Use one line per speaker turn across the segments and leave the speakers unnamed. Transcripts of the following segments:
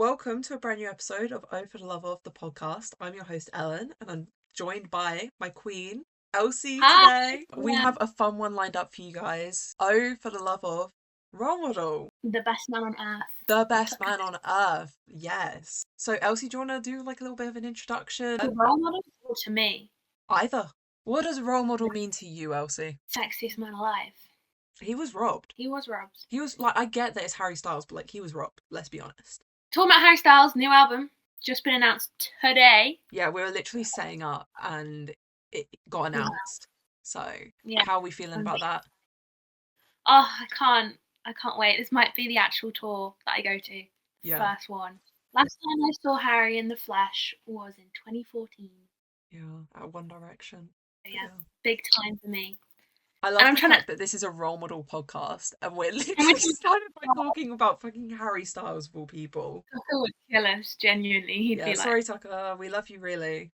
Welcome to a brand new episode of Oh for the Love of the podcast. I'm your host, Ellen, and I'm joined by my queen, Elsie,
Hi.
today. We
Yeah.
have a fun one lined up for you guys. Oh for the Love of Role Model.
The best man on earth.
The best man on earth. Yes. So, Elsie, do you want to do like a little bit of an introduction?
The role model or to me,
Either. What does role model mean to you, Elsie?
sexiest man alive.
He was robbed.
He was robbed.
He was like, I get that it's Harry Styles, but like, he was robbed. Let's be honest.
Talking about Harry Styles' new album, just been announced today.
Yeah, we were literally setting up and it got announced. So,
Yeah.
how are we feeling about that?
Oh, I can't wait. This might be the actual tour that I go to.
Yeah.
First one. Last time I saw Harry in the flesh was in 2014.
Yeah, at One Direction.
So yeah, big time for me.
I love the fact that this is a role model podcast and we're literally started by talking about fucking Harry Styles of all people.
Tucker would kill us, genuinely. He'd be like,
sorry, Tucker, we love you really.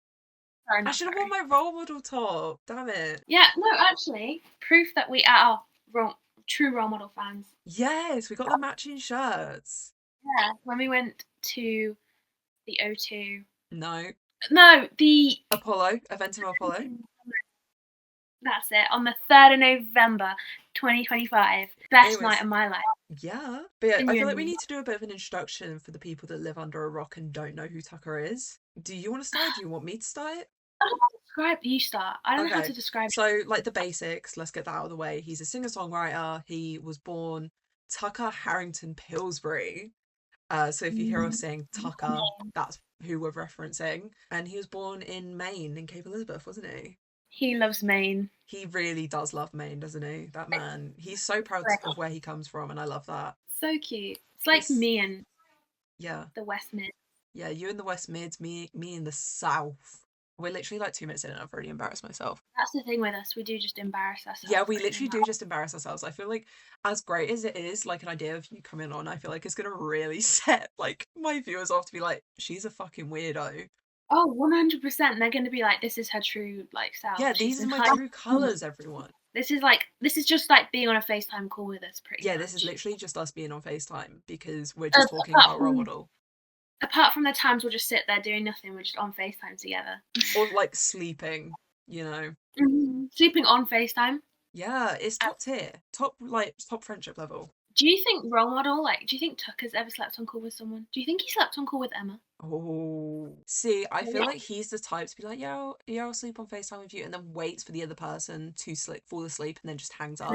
I should have worn my role model top. Damn it.
Yeah, no, actually, proof that we are true role model fans.
Yes, we got the matching shirts.
Yeah, when we went to the O2.
No,
the
Apollo, Eventim Apollo.
That's it, on the 3rd of November 2025. Best night of my life.
Yeah, but yeah, I feel like we need to do a bit of an introduction for the people that live under a rock and don't know who Tucker is. Do you want to start? Do you want me to start?
You start. I don't know how to describe it.
So, like the basics, let's get that out of the way. He's a singer-songwriter. He was born Tucker Harrington Pillsbury. So if you hear us saying Tucker, that's who we're referencing. And he was born in Maine, in Cape Elizabeth, wasn't he?
He loves Maine.
He really does love Maine, doesn't he? That man. He's so proud of where he comes from, and I love that.
So cute. It's like me and the West Mid.
Yeah, you in the West Mids, me in the South. We're literally like 2 minutes in and I've already embarrassed myself.
That's the thing with us. We do just embarrass ourselves.
Yeah, we literally do just embarrass ourselves. I feel like as great as it is, like an idea of you coming on, I feel like it's going to really set like my viewers off to be like, she's a fucking weirdo.
Oh, 100%. They're going to be like, this is her true like self.
Yeah, these are my true colours, everyone.
This is just like being on a FaceTime call with us, pretty much.
This is literally just us being on FaceTime because we're just talking about role model.
Apart from the times we'll just sit there doing nothing, we're just on FaceTime together.
Or like sleeping, you know.
Sleeping on FaceTime.
Yeah, it's top tier. Top friendship level.
Do you think role model, do you think Tucker's ever slept on call with someone? Do you think he slept on call with Emma?
Oh, see, I feel like he's the type to be like, yeah, I'll sleep on FaceTime with you, and then waits for the other person to fall asleep and then just hangs up.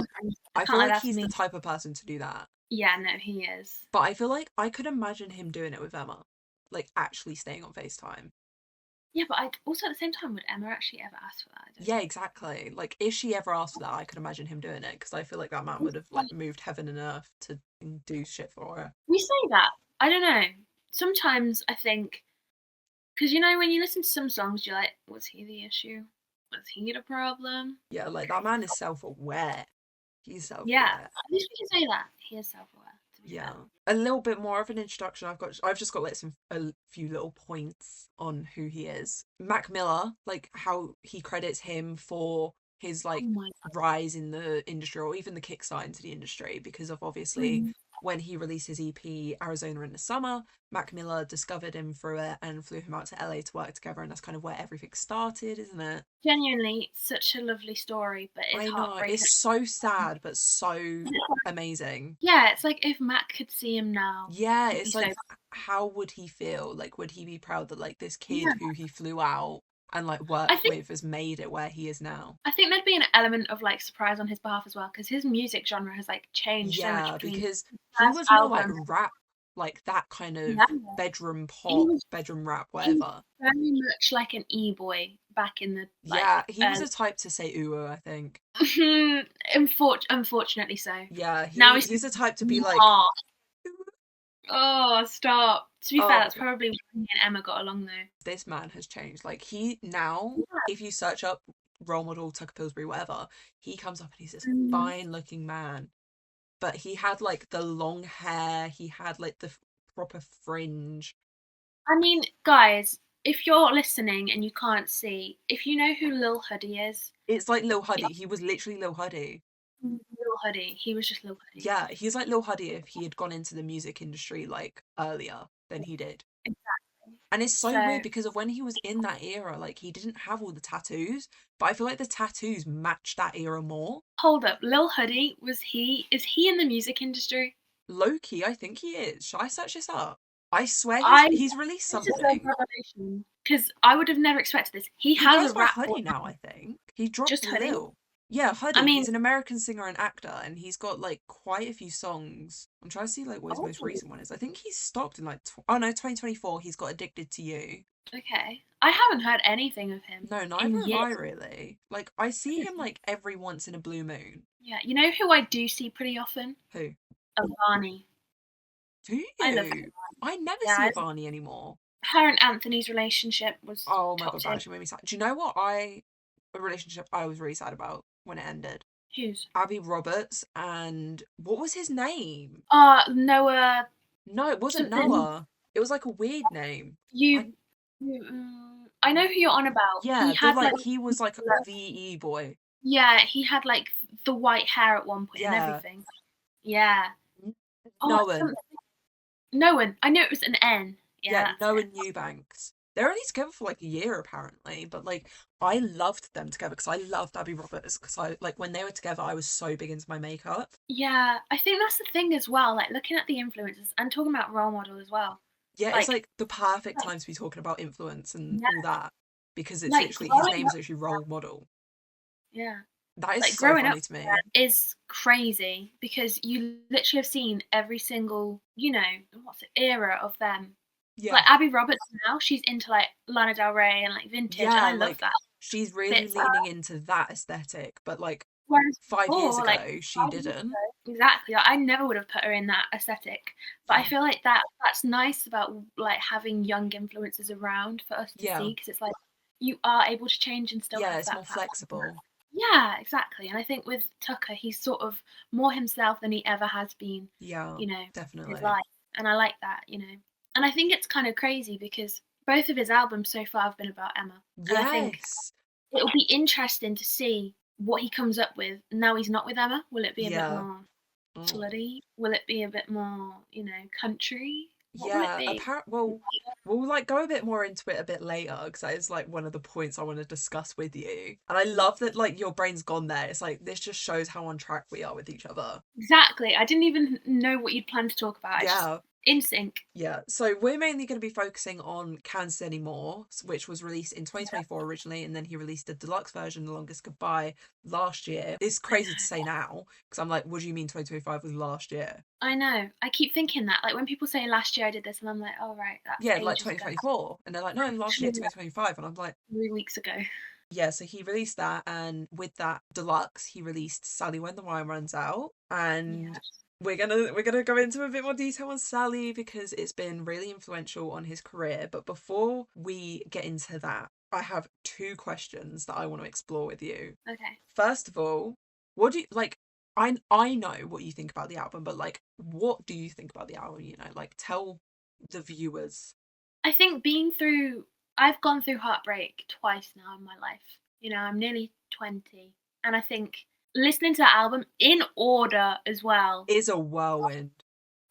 I feel like he's the type of person to do that.
Yeah, no, he is.
But I feel like I could imagine him doing it with Emma, like actually staying on FaceTime.
Yeah, but also at the same time, would Emma actually ever ask for that?
Yeah, exactly. Like, if she ever asked for that, I could imagine him doing it, because I feel like that man would have like moved heaven and earth to do shit for her.
We say that. I don't know. Sometimes I think, because you know, when you listen to some songs, you're like, was he the issue? Was he the problem?
Yeah, like that man is self-aware. He's self-aware.
Yeah, at least we can say that. He is self-aware.
Yeah, a little bit more of an introduction. I've just got like a few little points on who he is. Mac Miller, like how he credits him for his like rise in the industry, or even the kickstart into the industry, because of obviously when he released his EP Arizona in the Summer, Mac Miller discovered him through it and flew him out to LA to work together, and that's kind of where everything started, isn't it?
Genuinely such a lovely story, but it's heartbreaking.
It's so sad but so amazing.
Yeah, it's like if Mac could see him now.
Yeah, it's like how would he feel? Like, would he be proud that like this kid who he flew out and like worked with has made it where he is now?
I think there'd be an element of like surprise on his behalf as well, because his music genre has like changed so much.
Because he was more like rap, like that kind of bedroom pop, bedroom rap, whatever.
Very much like an e-boy back in the
he was the type to say ooh, I think.
Unfortunately so.
Yeah, he's the type to be like,
oh, stop. To be fair, that's probably when he and Emma got along though.
This man has changed. Like if you search up role model Tucker Pillsbury, whatever, he comes up and he's this fine looking man. But he had like the long hair, he had like the proper fringe.
I mean, guys, if you're listening and you can't see, if you know who Lil Huddy is,
it's like Lil Huddy. He was literally Lil Huddy.
Lil Huddy. He was just Lil Huddy.
Yeah, he's like Lil Huddy if he had gone into the music industry like earlier than he did.
Exactly.
And it's so
So
weird because of when he was in that era, like he didn't have all the tattoos, but I feel like the tattoos match that era more.
hold up, Lil Huddy, is he in the music industry?
Loki, I think he is. Shall I search this up? I swear
I
he's released
This is a
something.
revelation because I would have never expected this. He
He
has
goes
a
by
rap
Huddy
voice.
now, I think. He dropped
Just Huddy.
Lil. Yeah,
I
Huddy.
mean,
He's an American singer and actor, and he's got like quite a few songs. I'm trying to see like what his
oh,
most recent one is. I think he's stopped in like oh no, 2024. He's got Addicted to You.
okay. I haven't heard anything of him
No, neither
in
have
years.
I really. Like I see him like every once in a blue moon.
Yeah, you know who I do see pretty often?
Who?
Avani.
Do
I love
you? I never
yeah,
see Avani anymore.
her and Anthony's relationship was
Oh my
top
god, that
tier.
actually made me sad. Do you know what a relationship I was really sad about when it ended?
Who's?
Abby Roberts and what was his name?
Noah
No, it wasn't
something.
Noah. It was like a weird name. I
I know who you're on about. He
yeah, the
had like
like he was like a VE boy.
yeah, he had like the white hair at one point and
Yeah.
everything. Yeah. Oh,
Noah.
something. Noah. I know it was an N. Yeah,
Yeah,
that's
Noah
it.
Newbanks. They're only together for like a year apparently, but like I loved them together because I loved Abby Roberts because I like when they were together I was so big into my makeup.
Yeah, I think that's the thing as well. Like looking at the influences and talking about role model as well.
Yeah, it's
Like,
like the perfect time to be talking about influence and
yeah,
all that because it's
like
literally his
growing
name is
up.
literally role model.
Yeah,
That is
like
so
growing up
funny to
with
me.
that is crazy because you literally have seen every single, what's the era of them.
Yeah.
Like Abby Roberts now, she's into like Lana Del Rey and like vintage, and
Yeah,
I love
like
that.
she's really
Fits her.
leaning into that aesthetic, but like
Whereas
5 years
before, like
ago she
5 years
didn't.
ago, exactly, like, I never would have put her in that aesthetic. But I
Yeah.
feel like that's nice about like having young influencers around for us to
Yeah.
see because it's like you are able to change and still
Yeah,
have
it's
that
more
platform.
flexible.
Yeah, exactly. And I think with Tucker, he's sort of more himself than he ever has been,
Yeah,
in his
definitely.
life. And I like that. And I think it's kind of crazy because both of his albums so far have been about Emma. And I think
Yes.
it'll be interesting to see what he comes up with now he's not with Emma. Will it be a bit
Yeah.
more
Mm.
slutty? Will it be a bit more, country? What will it
Yeah,
be?
well, we'll like go a bit more into it a bit later because that is like one of the points I want to discuss with you. And I love that like your brain's gone there. It's like this just shows how on track we are with each other.
Exactly. I didn't even know what you'd planned to talk about. It's just
Yeah.
in sync.
Yeah, so we're mainly going to be focusing on Kansas Anymore, which was released in
Yeah,
2024 originally, and then he released a deluxe version, The Longest Goodbye, last year. It's crazy to say now, because I'm like, what do you mean 2025 was last year?
I know. I keep thinking that. Like when people say last year I did this, and I'm like, oh right, that's
Yeah, like
ages ago.
2024. And they're like, no, last year,
Actually, like
2025. And I'm like,
3 weeks ago.
yeah, so he released that, and with that deluxe, he released Sally When the Wine Runs Out, and
Yeah.
we're gonna go into a bit more detail on Sally because it's been really influential on his career. But before we get into that, I have two questions that I want to explore with you.
Okay.
First of all, what do you like? I know what you think about the album, but like, what do you think about the album? Like, tell the viewers.
I think I've gone through heartbreak twice now in my life. I'm nearly 20, and I think listening to that album in order as well.
Is a whirlwind.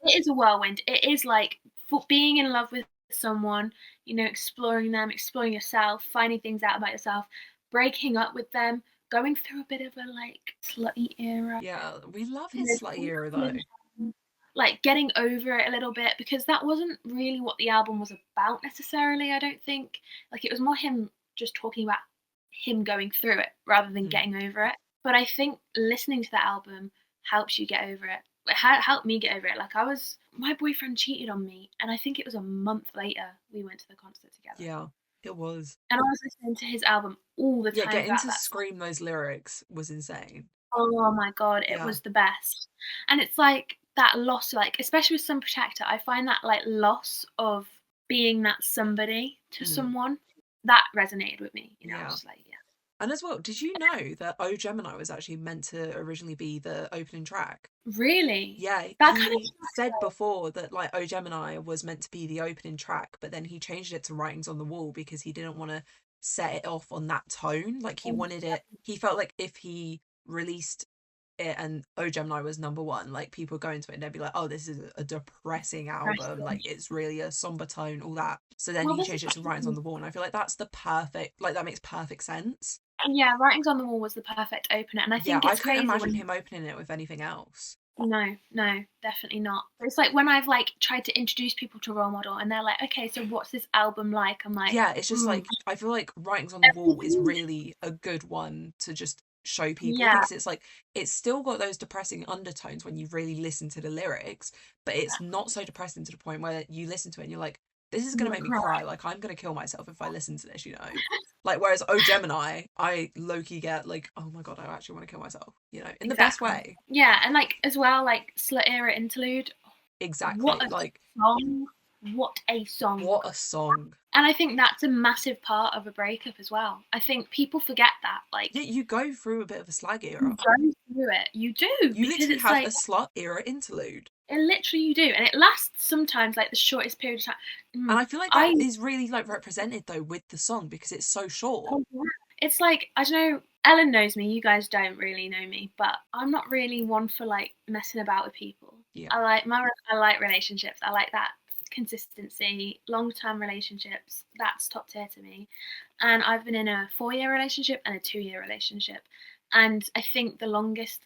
It is a whirlwind. It is like for being in love with someone, exploring them, exploring yourself, finding things out about yourself, breaking up with them, going through a bit of a like slutty era,
Yeah, we love
you
his
know,
slutty era though.
like getting over it a little bit because that wasn't really what the album was about necessarily. I don't think like it was more him just talking about him going through it rather than
Hmm.
getting over it. But I think listening to the album helps you get over it. It helped me get over it. Like my boyfriend cheated on me, and I think it was a month later we went to the concert together.
Yeah, it was.
And I was listening to his album all the
Yeah,
time
getting
throughout
to
that song.
scream those lyrics was insane.
Oh my god, it
Yeah.
was the best. And it's like that loss, like especially with Sun Protector, I find that like loss of being that somebody to
Mm,
someone that resonated with me. I was
yeah.
just like, yeah.
And as well, did you know that Oh Gemini was actually meant to originally be the opening track?
Really?
Yeah,
That kind of
he said before that like Oh Gemini was meant to be the opening track, but then he changed it to Writings on the Wall because he didn't want to set it off on that tone. Like he wanted it, he felt like if he released it and Oh Gemini was number one, like people go into it and they'd be like, oh, this is a depressing album,
Interesting.
like it's really a somber tone, all that. So then
Well,
he
this is
changed it to Writings on the Wall, and I feel like that's the perfect, like that makes perfect sense.
yeah, Writings on the Wall was the perfect opener, and I
Yeah,
think
I
it's
couldn't
crazy
imagine
when
him opening it with anything else.
no, no, definitely not. It's like when I've like tried to introduce people to Role Model, and they're like, "Okay, so what's this album like?" I'm like,
Yeah, it's just
mm,
like I feel like Writings on the Wall is
everything.
really a good one to just show people,
Yeah,
because it's like it's still got those depressing undertones when you really listen to the lyrics, but it's not so depressing to the point where you listen to it and you're like, this is gonna
you
make me
cry.
cry, like I'm gonna kill myself if I listen to this, you know? Like whereas Oh Gemini, I low-key get like, oh my god, I actually want to kill myself, you know, in the best
Exactly.
way.
Yeah, and like as well, like Slut Era interlude. What
Exactly.
a
Like
song! What a song!
what a song.
And I think that's a massive part of a breakup as well. I think people forget that.
Yeah,
Like
you go through a bit of a slag
you
era.
go through it, you do
You
because
literally
it's
have a
like
slut era interlude.
literally you do, and it lasts sometimes like the shortest period of time.
And I feel like that
I
is really like represented though with the song because it's so short.
oh, yeah. It's like I don't know. Ellen knows me. You guys don't really know me, but I'm not really one for like messing about with people.
Yeah.
I like relationships. I like that consistency, long-term relationships. That's top tier to me. And I've been in a 4-year relationship and a 2-year relationship, and I think the longest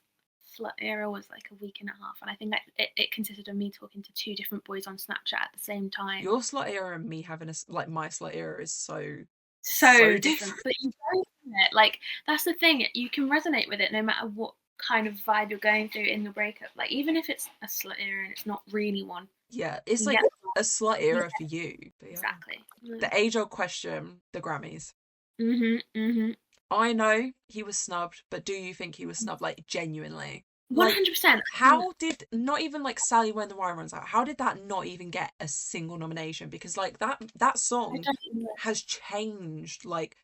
slut era was like a week and a half, and I think that it consisted of me talking to 2 different boys on Snapchat at the same time.
Your slut era and me having like my slut era is so
So different,
different.
but you go through it. Like that's the thing. You can resonate with it no matter what kind of vibe you're going through in your breakup. Like even if it's a slut era and it's not really one,
Yeah, it's
you get
like a slut
yeah,
era for you. But yeah.
exactly.
The age old question, the Grammys.
Mhm, mhm.
I know he was snubbed, but do you think he was snubbed like genuinely? Like
100%.
how did not even like Sally When the Wire Runs Out, how did that not even get a single nomination? Because like that
I
song
don't know.
has changed like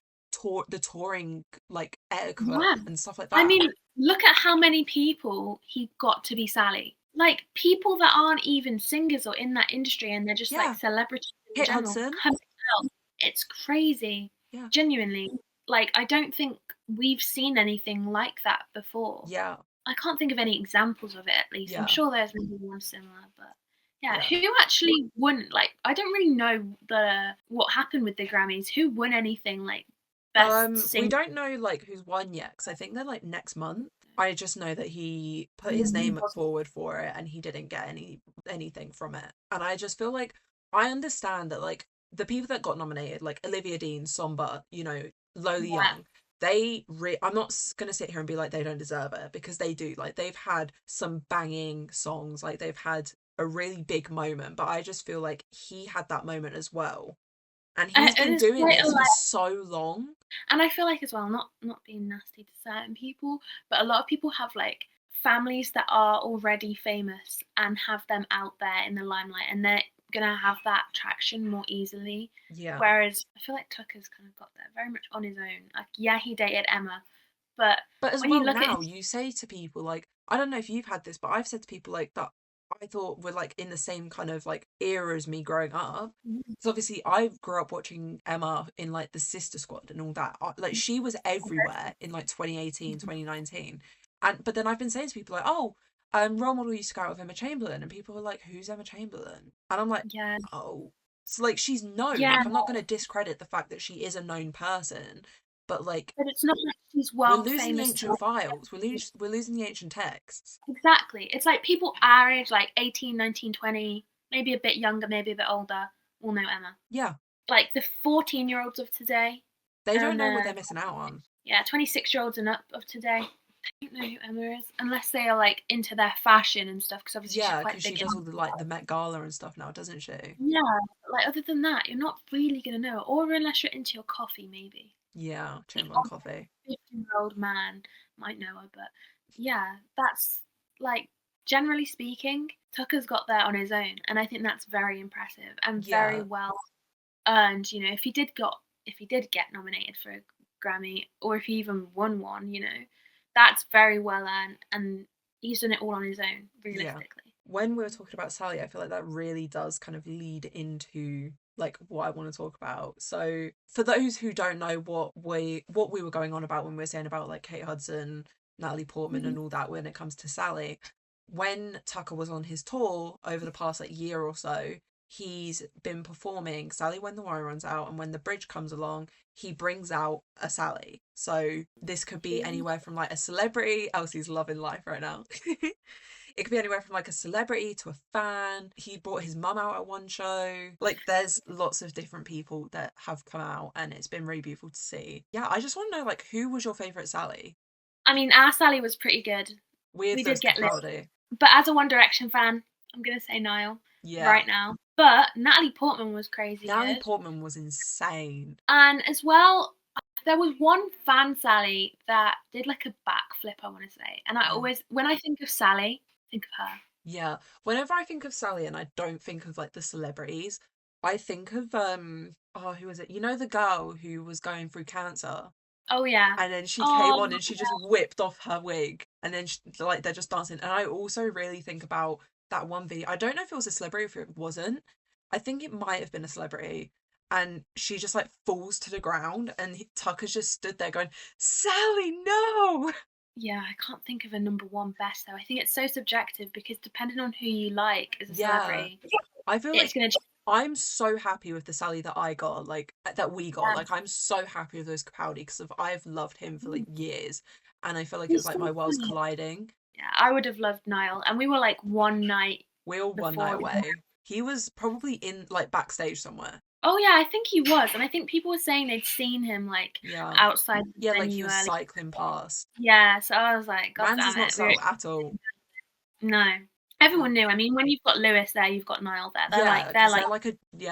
the touring like etiquette
Yeah.
and stuff like
I
that.
mean, look at how many people he got to be Sally. Like people that aren't even singers or in that industry and they're just like
Yeah.
celebrities in
Hit
general
Hudson.
coming out. It's crazy.
Yeah.
Genuinely. Like I don't think we've seen anything like that before.
Yeah.
I can't think of any examples of it at least. I'm
Yeah.
sure there's maybe one similar, but yeah,
Yeah.
who actually won? Like, I don't really know the what happened with the Grammys. Who won anything like best
We
singer?
don't know like who's won yet because I think they're like next month. I just know that he put his name forward for it and he didn't get anything from it. And I just feel like I understand that like the people that got nominated, like Olivia Dean, Somba, you know, Lowly
Yeah,
Young, I'm not gonna sit here and be like they don't deserve it because they do. Like they've had some banging songs, like they've had a really big moment, but I just feel like he had that moment as well. And he's
it
been
is
doing
quite a
this for
lot,
so long.
and I feel like as well, not being nasty to certain people, but a lot of people have like families that are already famous and have them out there in the limelight, and they're gonna have that traction more easily.
Yeah.
Whereas I feel like Tucker's kind of got there very much on his own. Like, yeah, he dated Emma, but
But as
when you
well
look at
now,
his
you say to people like, I don't know if you've had this, but I've said to people like that I thought were like in the same kind of like era as me growing up. So obviously I grew up watching Emma in like the Sister Squad and all that. Like she was everywhere in like 2018, 2019. And but then I've been saying to people like, oh, role model used to go out with Emma Chamberlain, and people were like, who's Emma Chamberlain? And I'm like,
yeah,
oh. So like she's known.
yeah,
Like I'm not gonna discredit the fact that she is a known person, but like
but it's not like she's
we're
world
losing the
famous.
ancient files. We're losing the ancient texts.
Exactly. It's like people our age, like 18, 19, 20, maybe a bit younger, maybe a bit older, will know Emma.
Yeah,
Like the 14-year-olds of today,
they don't
and
know what they're missing out on.
yeah, 26-year-olds and up of today, don't know who Emma is unless they are like into their fashion and stuff. Because obviously she's
Yeah,
quite
because she
big in.
does all the like the Met Gala and stuff now, doesn't she?
Yeah, like other than that, you're not really gonna know, or unless you're into your coffee, maybe.
Yeah,
The
Chamberlain
odd
Coffee.
50-year-old man might know her, but yeah, that's like generally speaking, Tucker's got there on his own, and I think that's very impressive and very
Yeah,
well earned. You know, if he did get nominated for a Grammy, or if he even won one, you know, that's very well earned, and he's done it all on his own,
yeah.
realistically.
When we were talking about Sally, I feel like that really does kind of lead into like what I want to talk about. So for those who don't know what we were going on about when we were saying about like Kate Hudson, Natalie Portman
Mhm.
and all that when it comes to Sally. When Tucker was on his tour over the past like year or so, he's been performing Sally When the Wine Runs Out, and when the bridge comes along, he brings out a Sally. So this could be anywhere from like a celebrity. Elsie's loving life right now. It could be anywhere from like a celebrity to a fan. He brought his mum out at one show. Like, there's lots of different people that have come out, and it's been really beautiful to see. Yeah, I just want to know, like, who was your favourite Sally?
I mean, our Sally was pretty good.
With
We
those
did get lit.
Capaldi.
But as a One Direction fan, I'm gonna say Niall
Yeah.
right now. But Natalie Portman was crazy
Natalie
good.
Portman was insane.
And as well, there was one fan Sally that did like a backflip, I want to say. And I
Oh,
always, when I think of Sally, think of her.
yeah. Whenever I think of Sally and I don't think of like the celebrities, I think of oh, who was it? You know the girl who was going through cancer?
Oh yeah.
And then she came
Oh
on and she just whipped off her wig, and then like they're just dancing. And I also really think about that one video. I don't know if it was a celebrity, if it wasn't. I think it might have been a celebrity. And she just like falls to the ground, and Tucker's just stood there going, "Sally, no!"
yeah. I can't think of a number one best though. I think it's so subjective because depending on who you like as a
Yeah,
celebrity,
I feel
it's
like
gonna.
I'm so happy with the Sally that I got, like that we got.
Yeah.
Like, I'm so happy with those Capaldi because I've loved him for like years, and I feel like it was
He's
like
so
my worlds
funny.
colliding.
Yeah, I would have loved Niall, and we were like one night
We're one night
before.
away. He was probably in like backstage somewhere.
Oh yeah, I think he was, and I think people were saying they'd seen him like
Yeah.
outside the
Yeah, like he
venue
was
early.
cycling past.
Yeah, so I was like, God
Mans is
damn
not
it,
subtle at all.
no.
Yeah.
Everyone knew. I mean, when you've got Lewis there, you've got Niall there. They're
Yeah,
like they're
because
like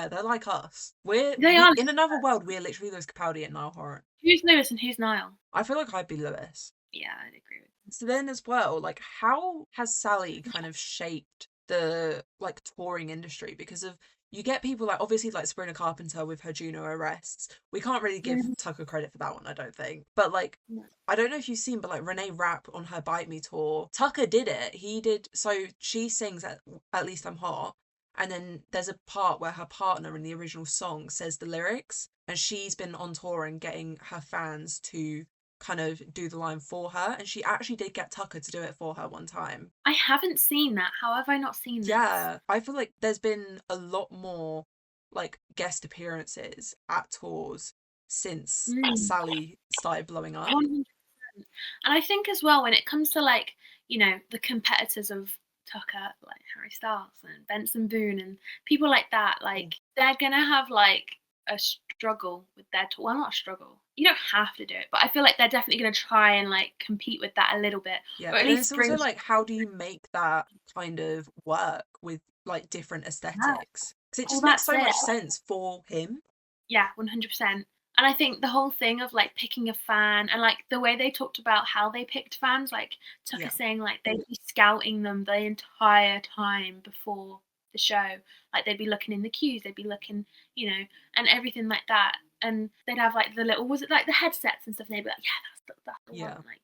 they're like us. We're
they
we
are.
in another world, we're literally those Capaldi and Niall Horan.
Who's Lewis and who's Niall?
I feel like I'd be Lewis.
Yeah, I'd agree with.
So then as well, like how has Sally kind of shaped the like touring industry? Because of you get people like obviously like Sabrina Carpenter with her Juno arrests. We can't really give
Mhm.
Tucker credit for that one, I don't think. But like
No.
I don't know if you've seen, but like Renee Rapp on her Bite Me tour, Tucker did it. He did so she sings at least I'm hot. And then there's a part where her partner in the original song says the lyrics, and she's been on tour and getting her fans to kind of do the line for her, and she actually did get Tucker to do it for her one time.
I haven't seen that. How have I not seen this?
Yeah, I feel like there's been a lot more like guest appearances at tours since
Mm.
Sally started blowing up.
100%. And I think as well when it comes to like, the competitors of Tucker, like Harry Styles and Benson Boone and people like that,
Oh,
like they're gonna have like a struggle with their well, not a struggle. You don't have to do it, but I feel like they're definitely gonna try and like compete with that a little bit,
yeah,
or at
but then it's
least
also
bring.
like, how do you make that kind of work with like different
Yeah.
aesthetics? Because it
Well,
just makes
that's
so
it.
much sense for him.
Yeah, 100%. And I think the whole thing of like picking a fan and like the way they talked about how they picked fans, like Tucker
Yeah,
saying like they'd be scouting them the entire time before the show. Like they'd be looking in the queues, they'd be looking, and everything like that. And they'd have like the little, was it like the headsets and stuff? And they'd be like, yeah, that's the one.
yeah,
Like,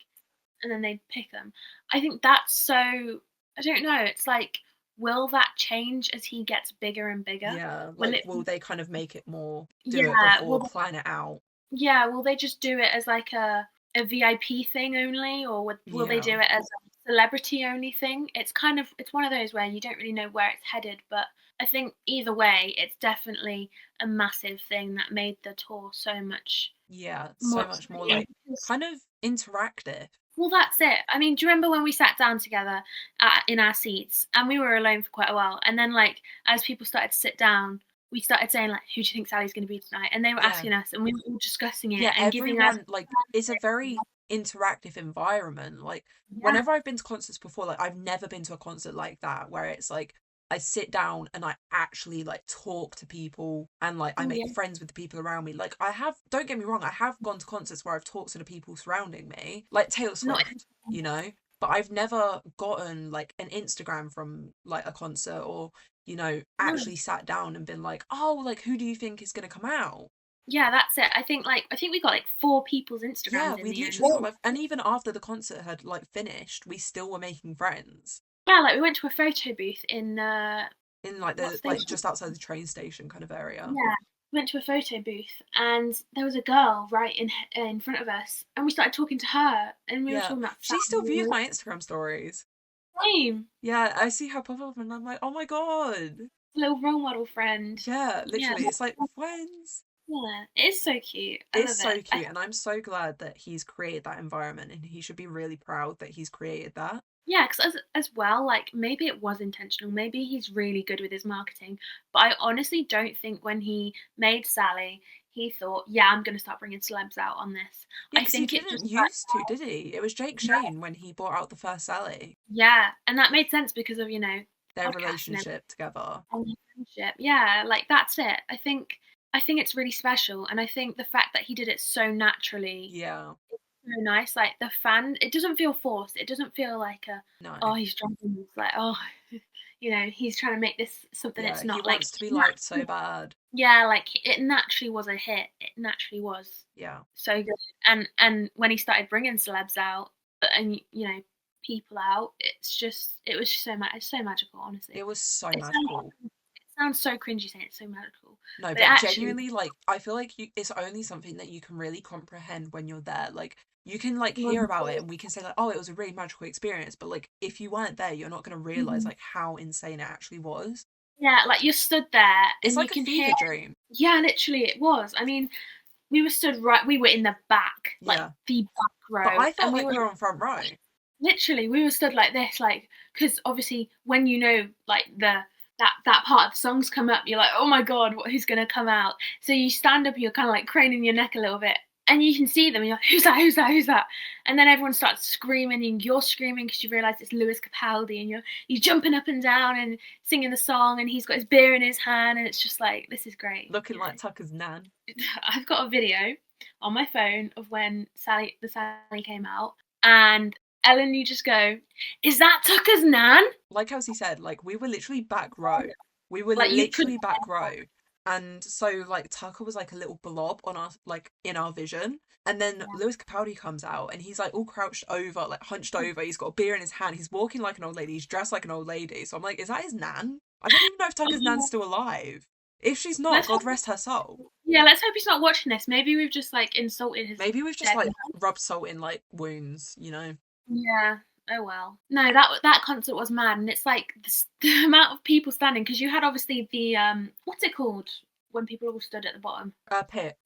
and then they'd pick them. I think that's so, I don't know. It's like, will that change as he gets bigger and bigger?
yeah.
Will
Like,
it
will they kind of make it more do it
yeah,
before, plan it out?
will they just do it as like a VIP thing only, or will they do
Yeah.
it as a celebrity only thing? It's one of those where you don't really know where it's headed, but I think either way, it's definitely a massive thing that made the tour so much
Yeah,
more
so much more
exciting.
like kind of interactive.
Well, that's it. I mean, do you remember when we sat down together in our seats and we were alone for quite a while? And then, like, as people started to sit down, we started saying, like, who do you think Sally's going to be tonight? And they were
Yeah.
asking us, and we were all discussing it
Yeah,
and giving us.
everyone like it's a very interactive environment. Like
Yeah,
whenever I've been to concerts before, like I've never been to a concert like that where it's like I sit down and I actually like talk to people and like I
oh,
make
yeah,
friends with the people around me. Like I have, don't get me wrong, I have gone to concerts where I've talked to the people surrounding me, like Taylor
not.
Swift, you know, but I've never gotten like an Instagram from like a concert or,
No.
actually sat down and been like, oh, like who do you think is going to come out?
Yeah, that's it. I think we got like four people's
Yeah,
Instagrams in
we
the end.
literally got like, and even after the concert had like finished, we still were making friends
Yeah, like we went to a photo booth in
in like
what
the like
station?
just outside the train station kind of area.
Yeah. went to a photo booth, and there was a girl right in front of us, and we started talking to her, and we were
Yeah.
talking about
She still views
family.
my Instagram stories.
Same.
Yeah, I see her pop up and I'm like, oh my God.
Little role model friend.
Yeah,
Yeah,
literally. It's like friends.
yeah, it's so cute. I
It's
love it.
so cute. And I'm so glad that he's created that environment and he should be really proud that he's created that.
Yeah, because as well, like, maybe it was intentional, maybe he's really good with his marketing, but I honestly don't think when he made Sally, he thought, "Yeah, I'm gonna start bringing celebs out on this."
Yeah,
I
because he
think it
didn't
just
used to, did he? It was Jake
yeah,
Shane when he brought out the first Sally,
yeah, and that made sense because of,
their
podcasts and
relationship together.
and their friendship. Yeah, like, that's it. I think it's really special, and I think the fact that he did it so naturally
Yeah,
is so nice, like, the fan it doesn't feel forced, it doesn't feel like
no.
"Oh, he's jumping," it's like, "Oh," he's trying to make this something
Yeah,
it's
he
not, like,
wants to be liked so bad.
yeah, like, it naturally was a hit, it naturally was
Yeah.
so good, and when he started bringing celebs out, and, people out, it was so it's so magical,
It
honestly.
was so
It sounds
magical.
it sounds so cringy saying it's so magical,
No,
but it
but
actually
genuinely, like, I feel like it's only something that you can really comprehend when you're there. Like, you can, like, hear about it and we can say, like, oh, it was a really magical experience. But, like, if you weren't there, you're not going to realize,
Mhm.
like, how insane it actually was.
Yeah, like, you're stood there
It's
and you
like a
can hear
fever dream.
yeah, literally, it was. I mean, we were in the back, like,
Yeah.
the back
But
row,
I
and
felt like we were on front row.
literally, we were stood like this, like, because obviously when like, that part of the songs come up, you're like, "Oh my god, who's gonna come out?" So you stand up, and you're kinda, like, craning your neck a little bit, and you can see them, and you're like, "Who's that? Who's that? Who's that?" And then everyone starts screaming, and you're screaming because you realise it's Lewis Capaldi, and you're jumping up and down and singing the song, and he's got his beer in his hand, and it's just like, "This is great,"
Looking like Tucker's nan.
I've got a video on my phone of when Sally came out, and Ellen, you just go, "Is that Tucker's nan?"
Like Elsie said, like, we were literally back row. We were
Like you could,
literally back row. And so, like, Tucker was like a little blob on our, like, in our vision. And then Lewis Capaldi comes out and he's like all crouched over, like hunched over. He's got a beer in his hand. He's walking like an old lady. He's dressed like an old lady. So I'm like, is that his nan? I don't even know if Tucker's nan's still alive. If she's not,
let's
God
hope,
rest her soul.
yeah, let's hope he's not watching this. Maybe we've just like insulted his
Maybe we've just
dead
like
nan.
rubbed salt in like wounds, you know?
Yeah. Oh well. No, that concert was mad, and it's like the amount of people standing because you had obviously the what's it called when people all stood at the bottom?
Pit.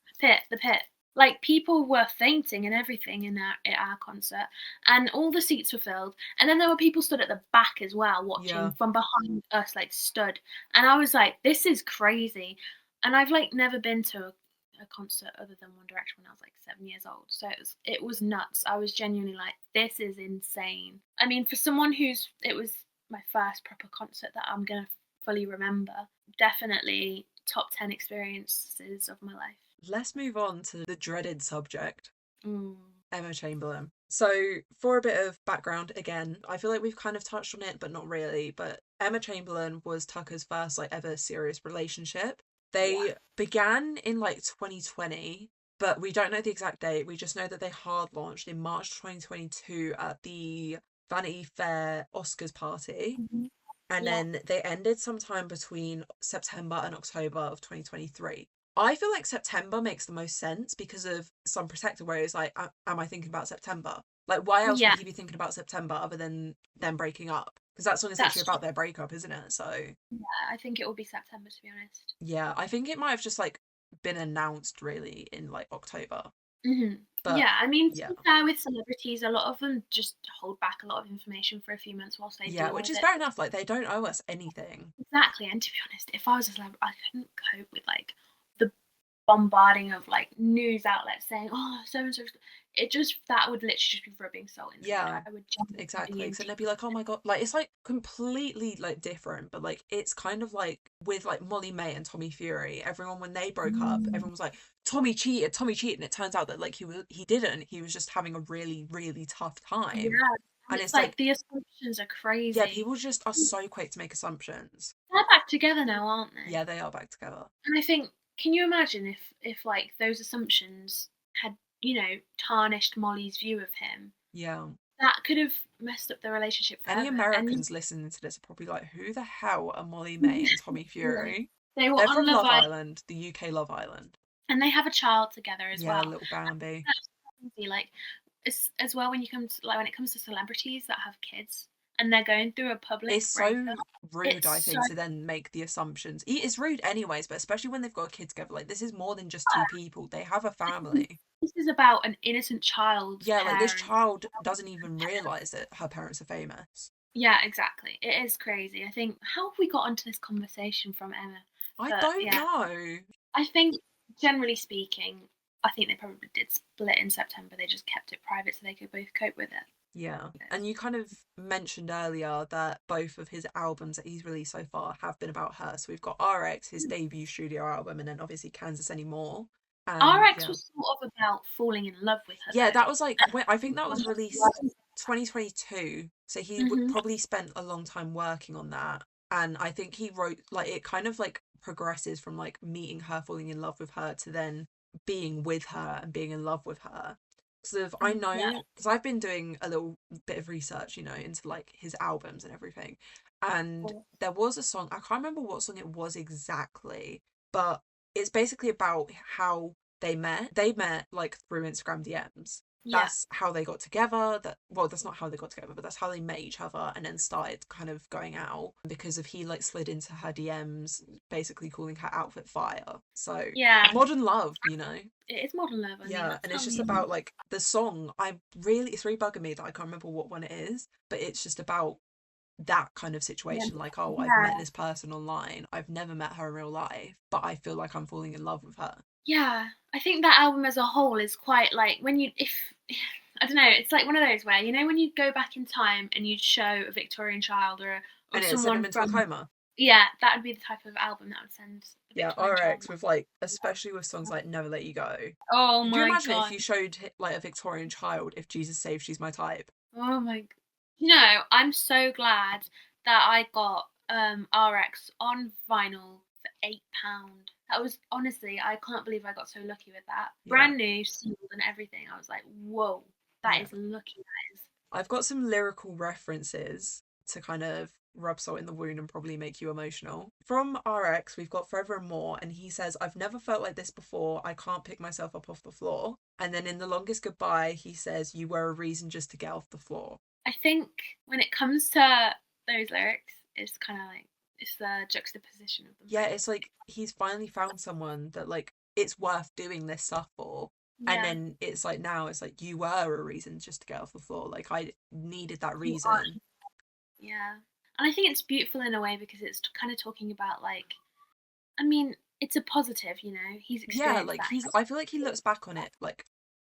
The pit. Like people were fainting and everything at our concert, and all the seats were filled. And then there were people stood at the back as well,
Yeah.
watching from behind us, like stood. And I was like, "This is crazy." And I've like never been to a concert other than One Direction when I was like 7 years old, so it was nuts. I was genuinely like, "This is insane." I mean, for someone it was my first proper concert that I'm gonna fully remember. Definitely top 10 experiences of my life.
Let's move on to the dreaded subject.
Mm.
Emma Chamberlain. So, for a bit of background, again, I feel like we've kind of touched on it, but not really. But Emma Chamberlain was Tucker's first, like, ever serious relationship.
Yeah.
They began in like 2020, but we don't know the exact date. We just know that they hard launched in March 2022 at the Vanity Fair Oscars party.
Mhm.
And
Yeah.
then they ended sometime between September and October of 2023. I feel like September makes the most sense because of Sun Protector, where it's like, am I thinking about September? Like, why else would
Yeah.
he be thinking about September other than them breaking up? Because that's when it's literally
That's
about their breakup, isn't it? So,
yeah, I think it will be September, to be honest.
yeah, I think it might have just like been announced really in like October.
Mhm.
But
Yeah, I mean, to
yeah,
be fair with celebrities, a lot of them just hold back a lot of information for a few months whilst they
yeah,
deal
which
with
is
it.
fair enough. Like, they don't owe us anything.
Exactly, and to be honest, if I was a celebrity, I couldn't cope with, like, the bombarding of, like, news outlets saying, "Oh, so and so," it just that would literally just be rubbing salt in the wound.
Yeah,
I would genuinely be
exactly.
in
So they'd be like, oh my God, like it's like completely like different, but like it's kind of like with like Molly May and Tommy Fury, everyone when they broke up,
mm,
everyone was like, Tommy cheated, and it turns out that like he didn't. He was just having a really, really tough time.
yeah, and
And
it's
it's
like
like,
the assumptions are
yeah,
crazy.
people just are so quick to make assumptions.
They're back together now, aren't they?
Yeah, they are back together.
And I think, can you imagine if like those assumptions had, tarnished Molly's view of him?
Yeah.
That could have messed up their relationship
Any
forever. And
Americans listening to this are probably like, who the hell are Molly May and Tommy
yeah,
Fury?
They were
They're
on
from
Love
Love
Island,
Island, the UK Love Island.
and they have a child together as
Yeah,
well.
little Bambi.
That's crazy. Like, as well when you come to like when it comes to celebrities that have kids and they're going through a public
It's so
breakup,
rude,
it's
I
so
think, to then make the assumptions. It's rude anyways, but especially when they've got a kid together. Like, this is more than just two people. They have a family.
this is about an innocent child's
Yeah, like this
parent.
child doesn't even realise that her parents are famous.
Yeah, exactly. It is crazy. I think how have we got onto this conversation from Emma?
I
But
don't
yeah,
know.
I think generally speaking, I think they probably did split in September. They just kept it private so they could both cope with it.
Yeah. And you kind of mentioned earlier that both of his albums that he's released so far have been about her. So we've got RX, his debut studio album, and then obviously Kansas Anymore. And
RX
yeah.
was sort of about falling in love with her
Yeah,
though.
that was like, I think that was released 2022. So he
Mm-hmm.
probably spent a long time working on that. And I think he wrote, like, it kind of like progresses from like meeting her, falling in love with her, to then being with her and being in love with her. Sort of, I
Yeah,
know, because I've been doing a little bit of research, into like his albums and everything. And
cool.
there was a song, I can't remember what song it was exactly, but it's basically about how they met like through Instagram DMs.
Yeah,
That's how they got together. That's not how they got together, but that's how they met each other and then started kind of going out because of he like slid into her DMs, basically calling her outfit fire. So
yeah.
modern love.
It is modern love. I mean,
Yeah,
that's
and
how
it's just
we.
about like the song. It's really bugging me that I can't remember what one it is, but it's just about that kind of
Yeah,
situation. Like, oh, I've met
yeah,
this person online. I've never met her in real life, but I feel like I'm falling in love with her.
yeah. I think that album as a whole is quite like when you if I don't know. It's like one of those where when you go back in time and you'd show a Victorian child or
And it sent
someone
him into a
from
coma.
yeah, that would be the type of album that would send a
Yeah,
Victorian child.
RX with like, especially with songs like Never Let You Go.
Oh
Could you
my
imagine if
god.
you showed like a Victorian child if Jesus Saves She's My Type?
Oh my. I'm so glad that I got RX on vinyl for £8. That was honestly, I can't believe I got so lucky with that.
Yeah,
Brand new, sealed, and everything. I was like, whoa, that
yeah.
is lucky. That is.
I've got some lyrical references to kind of rub salt in the wound and probably make you emotional. From RX, we've got Forever and More, and he says, I've never felt like this before. I can't pick myself up off the floor. And then in The Longest Goodbye, he says, You were a reason just to get off the floor.
I think when it comes to those lyrics, it's kind of like it's the juxtaposition of them
Yeah,
both.
it's like he's finally found someone that like it's worth doing this stuff for. And
Yeah,
then it's like now it's like you were a reason just to get off the floor. Like I needed that
you are.
reason.
Yeah, and I think it's beautiful in a way because it's kind of talking about like, I mean, it's a positive. He's
Yeah,
experienced
like
that.
I feel like he looks back on it like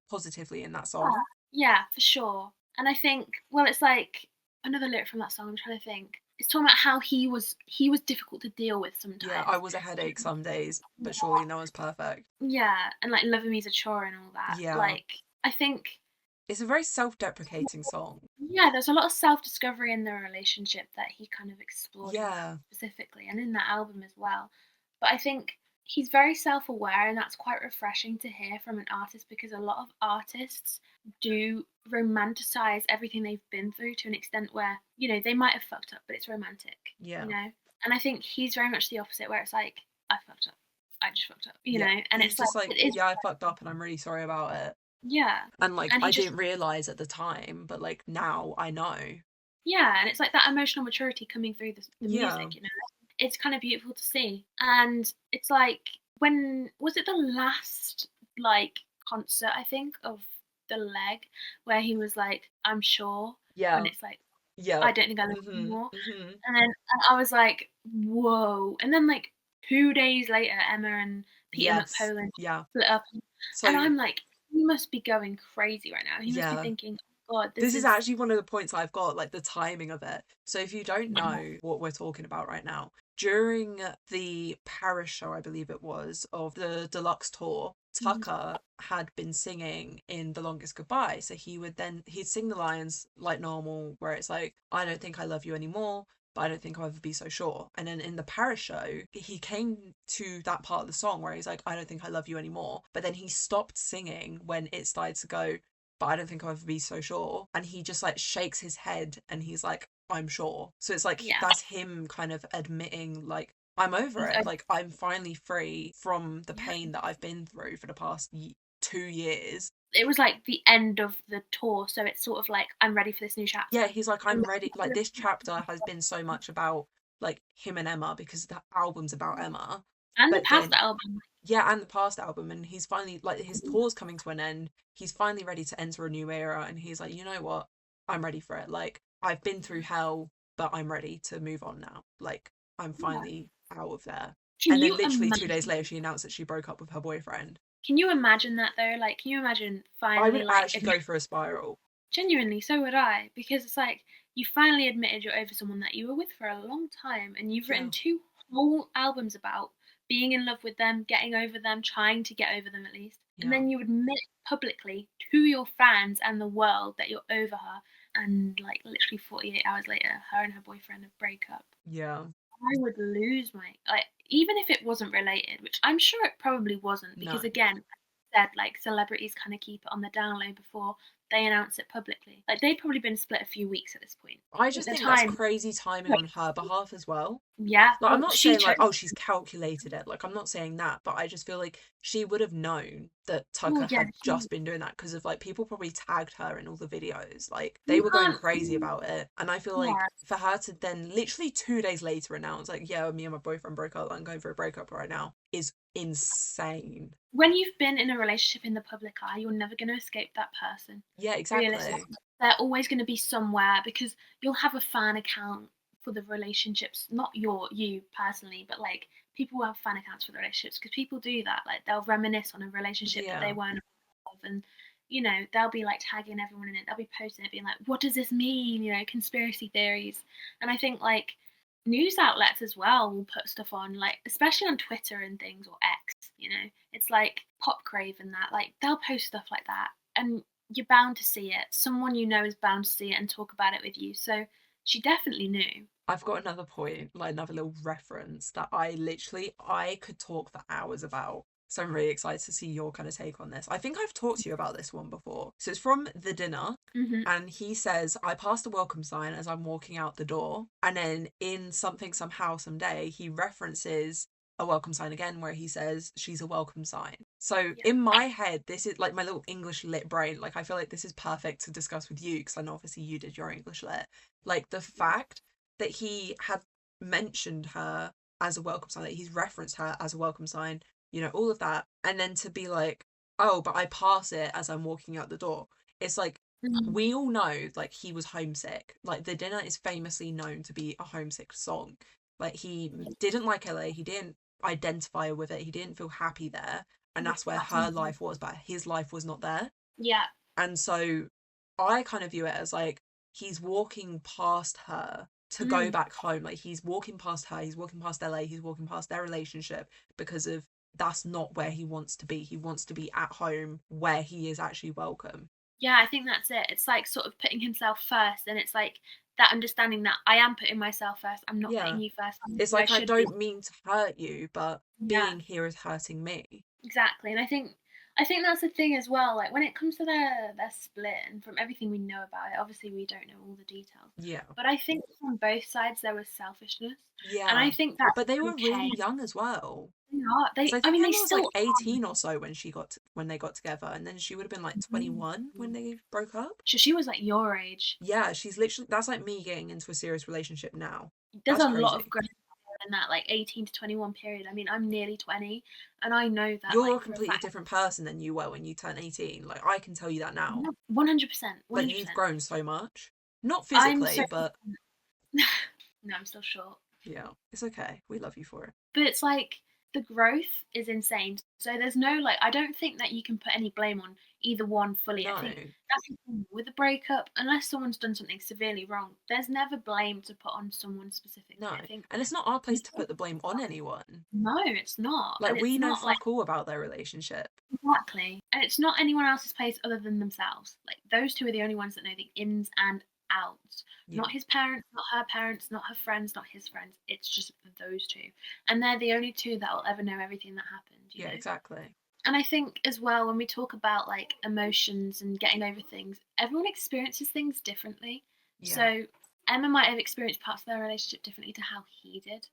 positively in that song.
Yeah, for sure. And I think, well, it's like another lyric from that song. I'm trying to think. It's talking about how he was difficult to deal with
Yeah, I
sometimes.
was a headache some days, but surely no one's perfect.
Yeah, and like loving me's a chore and all that.
Yeah.
Like I think,
It's a very self-deprecating song.
yeah, there's a lot of self-discovery in the relationship that he kind of explored in that
Yeah.
specifically, and in that album as well. But I think he's very self-aware, and that's quite refreshing to hear from an artist because a lot of artists do romanticize everything they've been through to an extent where they might have fucked up, but it's romantic, you
Yeah.
know. And I think he's very much the opposite, where it's like I fucked up, I just fucked up,
Yeah.
and
He's
it's like
just like,
it is,
yeah, I fucked up and I'm really sorry about it.
yeah,
And like
and he
I
just
didn't realize at the time, but like now I know.
yeah, and it's like that emotional maturity coming through the
Yeah.
music. It's kind of beautiful to see. And it's like when was it the last like concert I think of the leg where he was like, I'm sure when
Yeah.
it's like
Yeah.
I don't think I love you
Mhm.
anymore.
Mhm.
And I was like, whoa. And then like 2 days later Emma and Peter
Yes.
McPoland
Yeah.
split up and
So
I'm like, he must be going crazy right now. He must be
yeah.
thinking, oh, God,
This
this
is
is
actually one of the points I've got, like the timing of it. So if you don't know what we're talking about right now, during the Paris show, I believe it was, of the deluxe tour, Tucker had been singing in The Longest Goodbye. So he'd sing the lines like normal, where it's like, I don't think I love you anymore, but I don't think I'll ever be so sure. And then in the Paris show, he came to that part of the song where he's like, I don't think I love you anymore. But then he stopped singing when it started to go, but I don't think I'll ever be so sure. And he just like shakes his head and he's like, I'm sure. So it's like
yeah.
that's him kind of admitting, like, I'm over
He's
it.
over.
Like, I'm finally free from the pain that I've been through for the past 2 years.
It was like the end of the tour, so it's sort of like I'm ready for this new
Yeah,
chapter.
he's like,
And
I'm ready. Like, this chapter has been so much about like him and Emma because the album's about Emma.
the
But
past
then,
album.
yeah, and the past album, and he's finally like his tour's coming to an end. He's finally ready to enter a new era, and he's like, you know what? I'm ready for it. Like, I've been through hell, but I'm ready to move on now. Like, I'm
Yeah.
finally out of there.
Can
And then
you
literally 2 days
imagine?
later, she announced that she broke up with her boyfriend.
Can you imagine that though? Like, can you imagine
I
finally
would
like
actually go for a spiral.
genuinely, so would I, because it's like you finally admitted you're over someone that you were with for a long time, and you've
Yeah,
written two whole albums about being in love with them, getting over them, trying to get over them at least, and
yeah,
then you admit publicly to your fans and the world that you're over her, and like literally 48 hours later, her and her boyfriend have break up.
yeah.
I would lose my like even if it wasn't related, which I'm sure it probably wasn't,
No.
because again, I said like celebrities kind of keep it on the down low before they announce it publicly. Like they'd probably been split a few weeks at this point.
I
I think
just
the
think that's
time,
crazy timing on her behalf as well.
yeah.
Like, I'm
Well,
not
she
saying like,
chose.
oh, she's calculated it. Like, I'm not saying that, but I just feel like she would have known that
Well,
Tucker
yeah.
had just been doing that because of like people probably tagged her in all the videos. Like, they
You
were going
can't.
crazy about it. And I feel like
Yeah.
for her to then literally 2 days later announce, like, yeah, me and my boyfriend broke up, I'm going for a breakup right now, is insane.
When you've been in a relationship in the public eye, you're never going to escape that person.
Yeah, exactly.
Realistically, they're always going to be somewhere because you'll have a fan account for the relationships, not you personally, but like people will have fan accounts for the relationships because people do that. Like they'll reminisce on a relationship that they
Yeah.
weren't of, and they'll be like tagging everyone in it. They'll be posting it, being like, "What does this mean?" Conspiracy theories. And I think like news outlets as well will put stuff on, like especially on Twitter and things or X. It's like Pop Crave and that. Like they'll post stuff like that, and you're bound to see it. Someone is bound to see it and talk about it with you. So she definitely knew.
I've got another point, like another little reference that I could talk for hours about. So I'm really excited to see your kind of take on this. I think I've talked to you about this one before. So it's from The Dinner,
Hmm.
and he says, I passed a welcome sign as I'm walking out the door. And then in Something, Somehow, Someday, he references a welcome sign again where he says, she's a welcome sign. So
Yeah.
in my head, this is like my little English lit brain. Like, I feel like this is perfect to discuss with you because I know obviously you did your English lit. Like, the fact that he had mentioned her as a welcome sign, that he's referenced her as a welcome sign, all of that. And then to be like, oh, but I pass it as I'm walking out the door. It's like,
Mm.
we all know, like, he was homesick. Like, The Dinner is famously known to be a homesick song. Like, he didn't like LA, he didn't identify with it, he didn't feel happy there. And that's where her life was, but his life was not there.
Yeah.
And so I kind of view it as like he's walking past her to go
Mm.
back home. Like, he's walking past her, he's walking past LA, he's walking past their relationship because of that's not where he wants to be. He wants to be at home where he is actually welcome.
Yeah, I think that's it. It's like sort of putting himself first, and it's like that understanding that I am putting myself first. I'm not
Yeah.
putting you first. I'm
It's
who I
like, I
should be.
don't mean to hurt you, but
Yeah.
being here is hurting me.
Exactly, and I think that's the thing as well. Like when it comes to their split, and from everything we know about it, obviously we don't know all the details.
Yeah.
But I think from both sides there was selfishness, and I
Yeah.
think that's
But they were
okay.
really young as well.
They are.
Because
They.
I
I
think
mean, they
Emma was like
still are.
18 or so when they got together, and then she would have been like
Mhm.
21 when they broke up.
So she was like your age.
Yeah, she's literally that's like me getting into a serious relationship now.
There's
That's
a lot of
crazy.
growth in that like 18 to 21 period. I mean, I'm nearly 20, and I know that
You're
like
a
for a
completely
fact.
different person than you were when you turn 18. Like, I can tell you that now.
100%,
Like, you've
100%.
grown so much. Not
I'm
physically,
so.
but
No, I'm still short.
yeah, it's okay. We love you for it.
But it's like the growth is insane. So there's no like I don't think that you can put any blame on either one fully. I
No,
think that's the thing with a breakup, unless someone's done something severely wrong, there's never blame to put on someone specifically.
no.
I think
And it's not our place to put the blame on anyone.
no, it's not. And
Like, we
it's
know
not like
fuck all about their relationship.
exactly. And it's not anyone else's place other than themselves. Like those two are the only ones that know the ins and outs.
Yeah,
Not his parents, not her friends, not his friends. It's just those two. And they're the only two that will ever know everything that
yeah,
happened.
exactly.
And I think as well when we talk about like emotions and getting over things, everyone experiences things differently.
Yeah,
So Emma might have experienced parts of their relationship differently to how he did.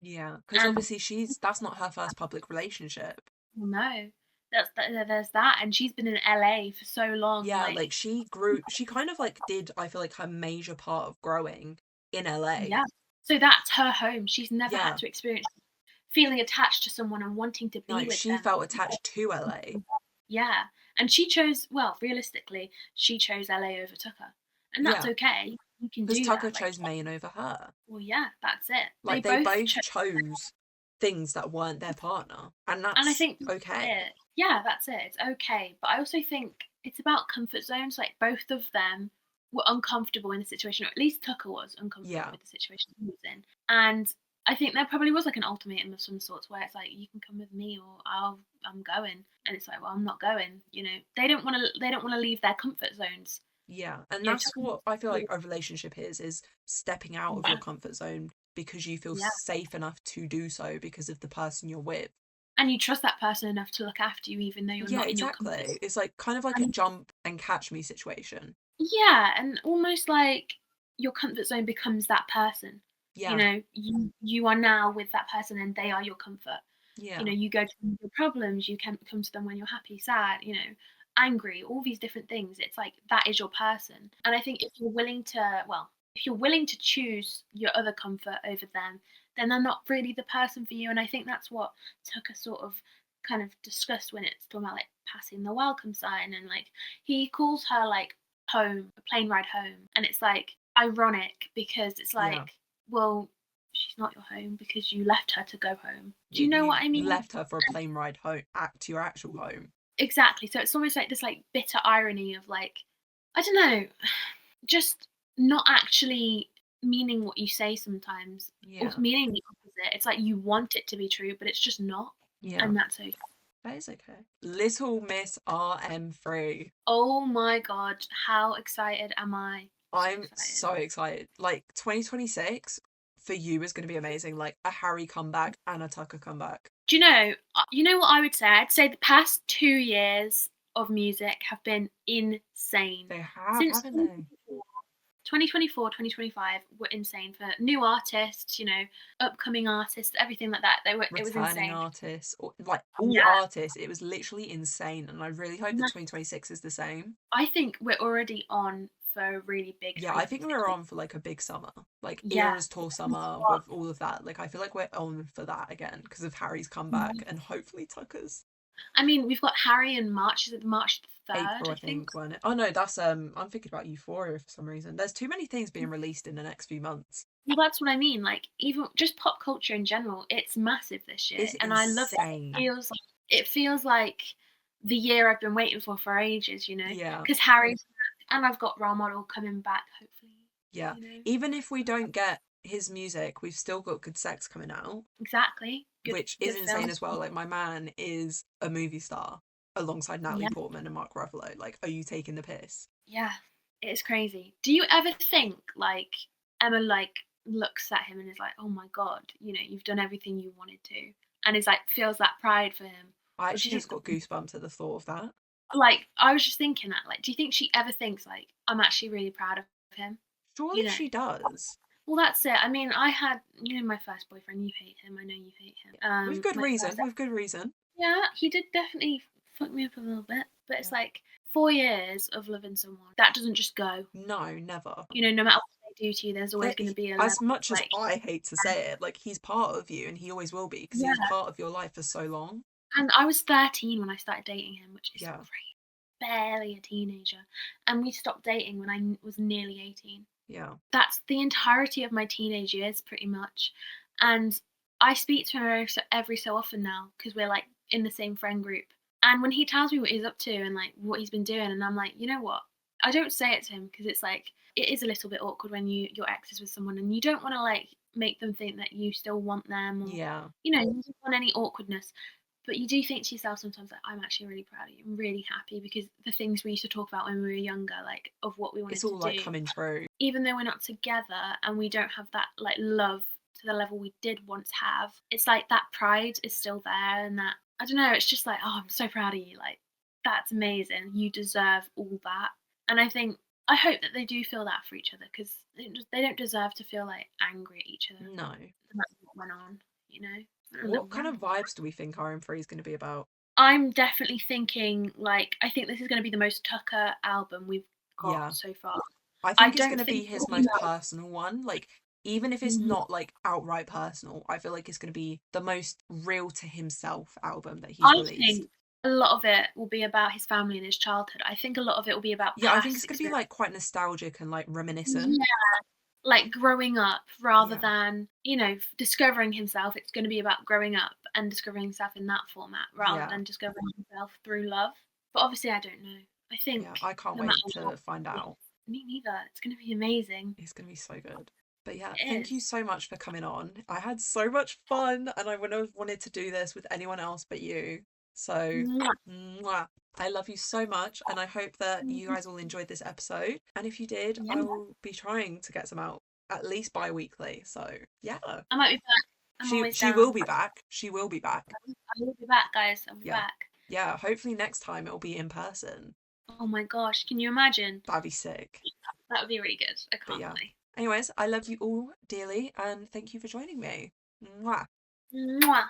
Yeah, because
And
obviously that's not her first public relationship.
well, no, there's that, and she's been in LA for so long,
Yeah,
like
like she kind of like did, I feel like, her major part of growing in LA.
yeah. So that's her home. She's never had
Yeah,
to experience feeling attached to someone and wanting to be
like
with
she
them.
felt attached to LA.
Yeah, and she chose, well, realistically, she chose LA over Tucker, and that's
Yeah,
okay. You can
because
do
Tucker
that. Like,
chose Maine over her.
well, yeah, that's it. They
Like they
both
both
chose,
chose things that weren't their partner, and
and I
that's
think that's
okay.
it. Yeah, that's it. It's okay, but I also think it's about comfort zones. Like both of them were uncomfortable in the situation, or at least Tucker was uncomfortable
Yeah,
with the situation he was in, and I think there probably was like an ultimatum of some sorts where it's like you can come with me or I'm going, and it's like well I'm not going. You know they don't want to leave their comfort zones.
yeah, and
You know,
that's what I feel like a relationship is stepping out of
yeah,
your comfort zone because you feel
yeah.
safe enough to do so because of the person you're with.
And you trust that person enough to look after you even though you're
Yeah,
not in your comfort
exactly. It's like kind of like a
zone.
jump and catch me situation.
Yeah, and almost like your comfort zone becomes that person. You
Yeah,
know, you are now with that person and they are your comfort. You
yeah,
know, you go to them with your problems, you can come to them when you're happy, sad, you know, angry, all these different things. It's like that is your person. And I think if you're willing to, well, if you're willing to choose your other comfort over them, then they're not really the person for you. And I think that's what Tucker sort of kind of discussed when it's talking about like passing the welcome sign and like he calls her like home, a plane ride home. And it's like ironic because it's
yeah.
like, well, she's not your home because you left her to go home. Do
You
you know
you
what I mean?
left her for a plane ride home, to your actual home.
Exactly. So it's almost like this like bitter irony of like, I don't know, just not actually meaning what you say sometimes or
Yeah,
meaning the opposite. It's like you want it to be true, but it's just not.
yeah.
And that's okay.
That is okay. Little Miss RM3.
Oh my god, how excited am I? So
I'm
excited.
so excited. Like 2026 for you is going to be amazing. Like a Harry comeback and a Tucker comeback.
Do you know what I would say? I'd say the past 2 years of music have been insane.
They have,
Since
haven't they?
2024, 2025 were insane for new artists, you know, upcoming artists, everything like that. It was
Returning
insane.
artists, or, like all
Yeah.
artists. It was literally insane. And I really hope that
No,
2026 is the same.
I think we're already on for a really big
Yeah, I think
2026.
we're on for like a big summer, like
Yeah.
Eras tour summer with all of that. Like I feel like we're on for that again because of Harry's comeback and hopefully Tucker's.
I mean, we've got Harry in March. Is it March the 3rd,
April, I
I think?
think, weren't it? Oh no, that's I'm thinking about Euphoria for some reason. There's too many things being released in the next few months.
Well, that's what I mean. Like, even just pop culture in general, it's massive this year,
It's
and I love it.
insane.
It feels like the year I've been waiting for ages. You know,
Yeah,
because Harry's back, and I've got Role Model coming back. Hopefully,
yeah.
you know,
Even if we don't get his music, we've still got Good Sex coming out,
exactly.
which is
Good
insane
film.
as well. Like my man is a movie star alongside Natalie
Yeah,
Portman and Mark Ruffalo. Like, are you taking the piss?
yeah, it's crazy. Do you ever think like Emma like looks at him and is like, oh my god, you know, you've done everything you wanted to, and is like feels that pride for him,
I
or do
actually
you
just got
think
goosebumps at the thought of that.
like I was just thinking that like, do you think she ever thinks like I'm actually really proud of him? You
Surely
know.
she does.
Well, that's it. I mean, I had, you know, my first boyfriend. You hate him. I know you hate him.
With good
My
reason.
first,
With good reason.
yeah, he did definitely fuck me up a little bit. But it's
Yeah.
like 4 years of loving someone that doesn't just go.
No, never.
You know, no matter what they do to you, there's always
That
going to be a level
as
of
much as
like,
I hate to say it, like he's part of you and he always will be because he was
yeah.
part of your life for so long.
And I was 13 when I started dating him, which is
Yeah.
barely a teenager, and we stopped dating when I was nearly 18.
Yeah.
That's the entirety of my teenage years, pretty much. And I speak to him every so often now because we're like in the same friend group. And when he tells me what he's up to and like what he's been doing, and I'm like, you know what? I don't say it to him because it's like it is a little bit awkward when your ex is with someone and you don't want to like make them think that you still want them or
Yeah.
you know you don't want any awkwardness. But you do think to yourself sometimes like I'm actually really proud of you. I'm really happy because the things we used to talk about when we were younger, like of what we
It's
wanted to
all like
do,
coming true.
even though we're not together and we don't have that like love to the level we did once have, it's like that pride is still there and that I don't know, it's just like, oh, I'm so proud of you. Like that's amazing. You deserve all that. And I hope that they do feel that for each other because they don't deserve to feel like angry at each other.
No.
And that's what went on. you know, a little
What kind of
ramble.
vibes do we think RM3 is going to be about?
I'm definitely thinking, like, I think this is gonna be the most Tucker album we've got
Yeah.
so far.
I
I
think it's
don't
going to
think
be
it
his
will be
most
like
personal one. Like, even if it's
mhm.
not like outright personal, I feel like it's going to be the most real to himself album that he's
I
released.
think a lot of it will be about his family and his childhood. I think a lot of it will be about
Yeah, I think
past
it's going to be
experience.
like quite nostalgic and like reminiscent.
Yeah, like growing up rather
Yeah.
than, discovering himself. It's gonna be about growing up and discovering himself in that format rather
Yeah.
than discovering himself through love. But obviously I don't know. I think
Yeah. I can't
no matter
wait
what
to find
it is,
out.
me neither. It's gonna be amazing.
It's going to be so good. But yeah,
It
thank you
is.
so much for coming on. I had so much fun and I wouldn't have wanted to do this with anyone else but you. So,
Mwah.
mwah. I love you so much and I hope that you guys all enjoyed this episode. And if you did,
Yeah,
I will be trying to get some out at least bi-weekly. So, yeah.
I might be back. I'm always
She will
down.
be back. She will be back.
I will be back, guys. I'll be
Yeah.
back.
Yeah, hopefully next time it'll be in person.
Oh my gosh, can you imagine?
That'd be sick.
That would be really good. I
But
can't
yeah.
wait.
Anyways, I love you all dearly and thank you for joining me. Mwah.
Mwah.